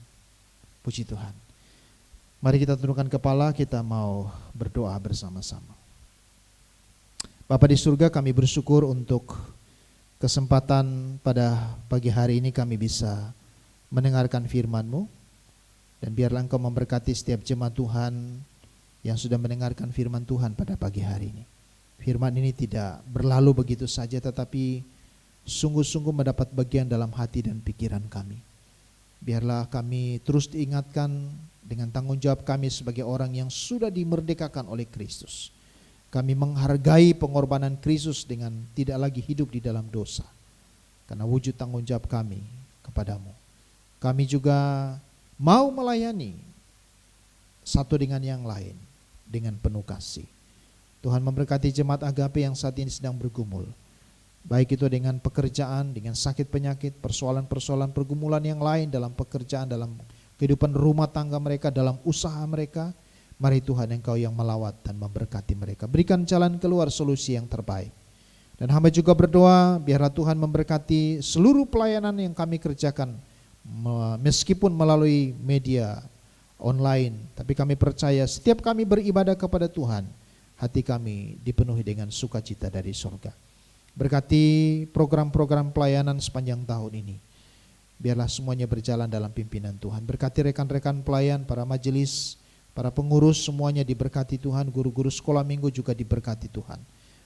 Speaker 2: Puji Tuhan. Mari kita tundukkan kepala, kita mau berdoa bersama-sama. Bapa di surga, kami bersyukur untuk kesempatan pada pagi hari ini kami bisa mendengarkan firman-Mu. Dan biarlah Engkau memberkati setiap jemaat Tuhan yang sudah mendengarkan firman Tuhan pada pagi hari ini. Firman ini tidak berlalu begitu saja, tetapi sungguh-sungguh mendapat bagian dalam hati dan pikiran kami. Biarlah kami terus diingatkan dengan tanggung jawab kami sebagai orang yang sudah dimerdekakan oleh Kristus. Kami menghargai pengorbanan Kristus dengan tidak lagi hidup di dalam dosa, karena wujud tanggung jawab kami kepadamu. Kami juga mau melayani satu dengan yang lain dengan penuh kasih. Tuhan memberkati jemaat Agape yang saat ini sedang bergumul, baik itu dengan pekerjaan, dengan sakit penyakit, persoalan-persoalan pergumulan yang lain dalam pekerjaan, dalam kehidupan rumah tangga mereka, dalam usaha mereka. Mari Tuhan Engkau yang melawat dan memberkati mereka. Berikan jalan keluar solusi yang terbaik. Dan hamba juga berdoa biarlah Tuhan memberkati seluruh pelayanan yang kami kerjakan, meskipun melalui media online. Tapi kami percaya setiap kami beribadah kepada Tuhan, hati kami dipenuhi dengan sukacita dari surga. Berkati program-program pelayanan sepanjang tahun ini. Biarlah semuanya berjalan dalam pimpinan Tuhan. Berkati rekan-rekan pelayan, para majelis, para pengurus semuanya diberkati Tuhan. Guru-guru sekolah minggu juga diberkati Tuhan.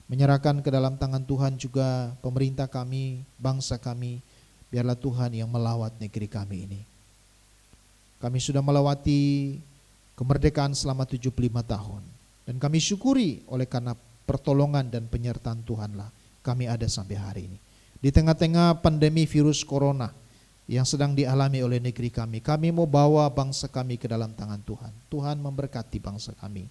Speaker 2: Menyerahkan ke dalam tangan Tuhan juga pemerintah kami, bangsa kami. Biarlah Tuhan yang melawat negeri kami ini. Kami sudah melewati kemerdekaan selama 75 tahun. Dan kami syukuri oleh karena pertolongan dan penyertaan Tuhanlah kami ada sampai hari ini. Di tengah-tengah pandemi virus corona yang sedang dialami oleh negeri kami, kami mau bawa bangsa kami ke dalam tangan Tuhan. Tuhan memberkati bangsa kami.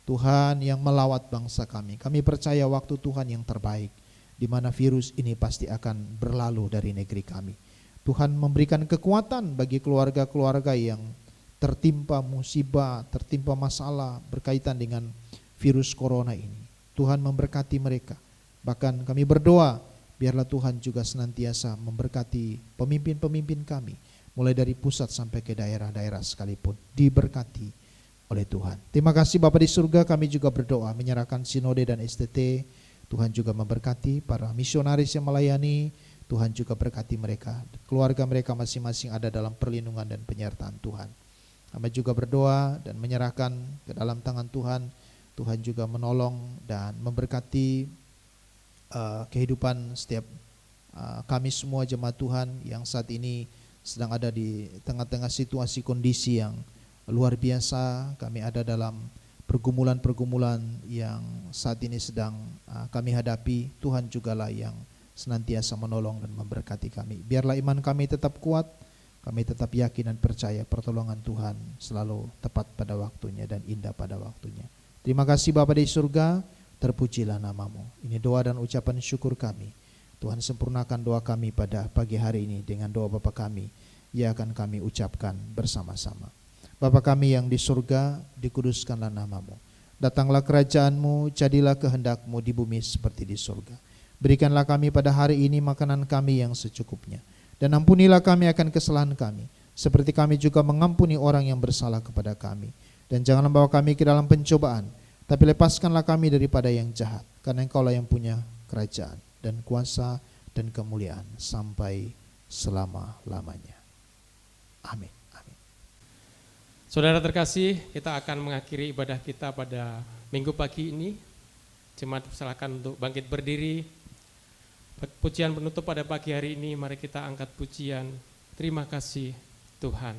Speaker 2: Tuhan yang melawat bangsa kami. Kami percaya waktu Tuhan yang terbaik, di mana virus ini pasti akan berlalu dari negeri kami. Tuhan memberikan kekuatan bagi keluarga-keluarga yang tertimpa musibah, tertimpa masalah berkaitan dengan virus corona ini. Tuhan memberkati mereka. Bahkan kami berdoa, biarlah Tuhan juga senantiasa memberkati pemimpin-pemimpin kami, mulai dari pusat sampai ke daerah-daerah sekalipun, diberkati oleh Tuhan. Terima kasih Bapa di surga, kami juga berdoa menyerahkan Sinode dan STT. Tuhan juga memberkati para misionaris yang melayani. Tuhan juga berkati mereka, keluarga mereka masing-masing ada dalam perlindungan dan penyertaan Tuhan. Kami juga berdoa dan menyerahkan ke dalam tangan Tuhan. Tuhan juga menolong dan memberkati kehidupan setiap kami semua jemaat Tuhan yang saat ini sedang ada di tengah-tengah situasi kondisi yang luar biasa. Kami ada dalam pergumulan-pergumulan yang saat ini sedang kami hadapi. Tuhan jugalah yang senantiasa menolong dan memberkati kami. Biarlah iman kami tetap kuat, kami tetap yakin dan percaya pertolongan Tuhan selalu tepat pada waktunya dan indah pada waktunya. Terima kasih Bapa di surga, terpujilah namamu. Ini doa dan ucapan syukur kami. Tuhan sempurnakan doa kami pada pagi hari ini dengan doa Bapa kami, yang akan kami ucapkan bersama-sama. Bapa kami yang di surga, dikuduskanlah namamu. Datanglah kerajaanmu, jadilah kehendakmu di bumi seperti di surga. Berikanlah kami pada hari ini makanan kami yang secukupnya. Dan ampunilah kami akan kesalahan kami, seperti kami juga mengampuni orang yang bersalah kepada kami. Dan janganlah bawa kami ke dalam pencobaan, tapi lepaskanlah kami daripada yang jahat. Karena Engkaulah yang punya kerajaan dan kuasa dan kemuliaan sampai selama-lamanya. Amin.
Speaker 1: Saudara terkasih, kita akan mengakhiri ibadah kita pada minggu pagi ini. Jemaat silakan untuk bangkit berdiri. Pujian penutup pada pagi hari ini, mari kita angkat pujian. Terima kasih Tuhan.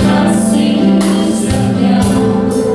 Speaker 3: Kasih setiamu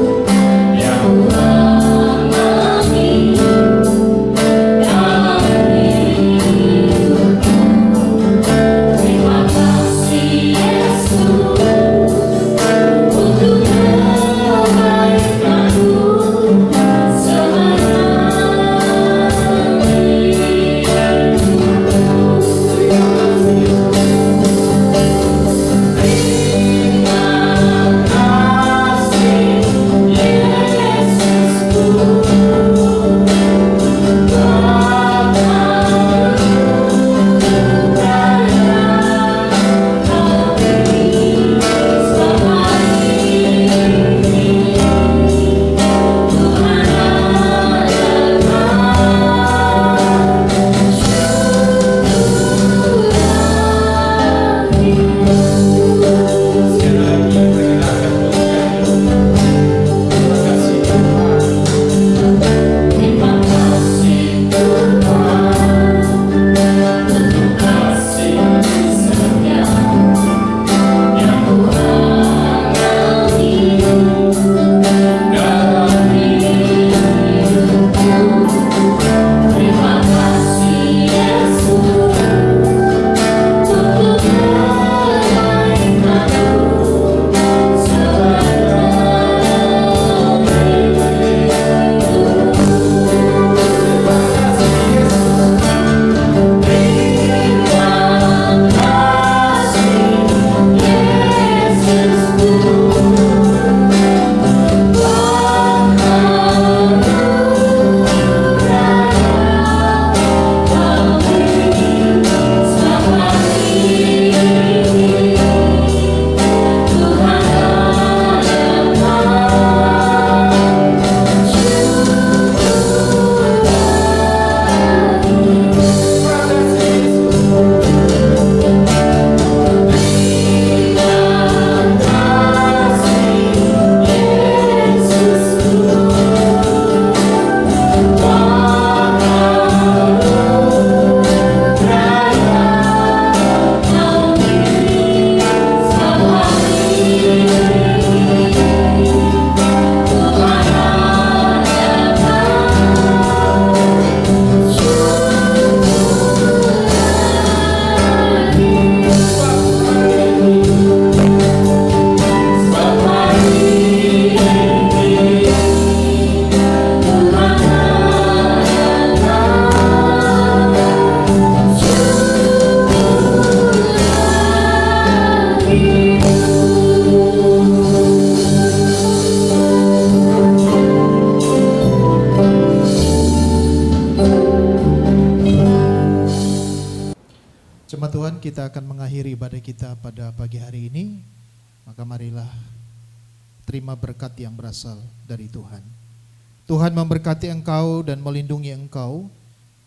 Speaker 2: kita akan mengakhiri ibadah kita pada pagi hari ini, maka marilah terima berkat yang berasal dari Tuhan. Tuhan memberkati engkau dan melindungi engkau.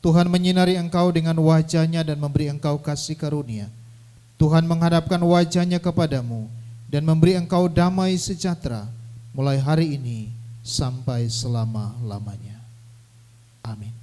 Speaker 2: Tuhan menyinari engkau dengan wajah-Nya dan memberi engkau kasih karunia. Tuhan menghadapkan wajah-Nya kepadamu dan memberi engkau damai sejahtera mulai hari ini sampai selama-lamanya. Amin.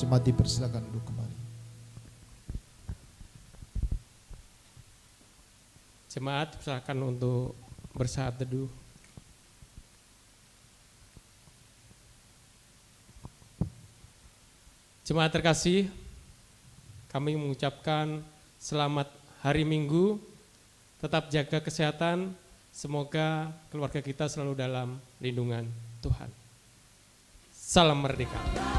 Speaker 2: Jemaat dipersilakan duduk kembali.
Speaker 1: Jemaat silakan untuk bersaat teduh. Jemaat terkasih, kami mengucapkan selamat hari Minggu, tetap jaga kesehatan, semoga keluarga kita selalu dalam lindungan Tuhan. Salam merdeka.